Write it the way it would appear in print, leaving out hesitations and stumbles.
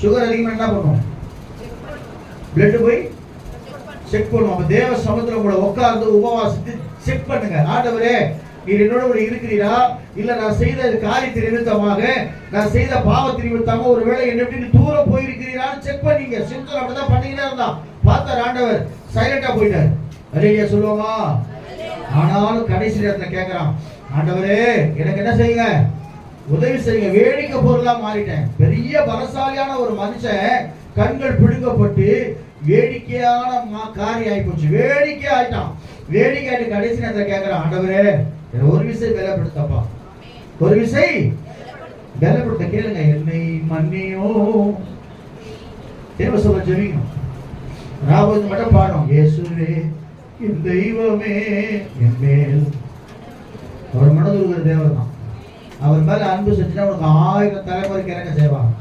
Sugar அதிகமா என்ன பண்ணும்? பிளட் போய் செக் பண்ணும். அப்ப தேவ சமூகத்துல கூட உட்கார்ந்து உபவாசித்து செக் பண்ணுங்க. ஆண்டவரே, நீர் என்னோட கூட இருக்கிறீரா? இல்ல நான் செய்த காரியத்தை நிமித்தமாக, நான் செய்த பாவத்தின் நிமித்தமாக ஒருவேளை என்னை விட்டு தூரம் போயிருக்கிறீரான்னு செக் பண்ணீங்க. சிம்சன் அப்படிதான் பண்ணிக்கிட்டே இருந்தான். பார்த்தார் ஆண்டவர், சைலண்டா போயிட்டார். அல்லேலூயா சொல்லுவோமா? ஆனாலும் கடைசி நேரத்துல கேட்கிறான், ஆண்டவரே எனக்கு என்ன செய்யுங்க, உதவி செய்யுங்க. வேடிக்கை பொருளா மாறிட்டேன். பெரிய பலசாலியான ஒரு மனுஷன் கண்கள் பிடுங்கப்பட்டு வேடிக்கையான காரியம் ஆகி போச்சு. வேடிக்கை ஆயிட்டான். வேடிக்கை ஆயிட்டு கடைசி நேரத்தில் கேட்கிறான், ஆண்டவரே ஒரு விஷயம் பலப்படுத்தப்பா, ஒரு விஷயம் பலப்படுத்த கேளுங்க, என்னை மன்னியோ. தேவ சொல்ல ஜெபிக்கணும். ராபோது மட்டும் பாடும், இயேசுவே என் தெய்வமே என் மேல். அவர் மனதுருகிற தேவர் தான். அவர் மேல அன்பு செஞ்சுன்னா உனக்கு 1000 தலைமுறைக்கு இறங்க செய்வாங்க.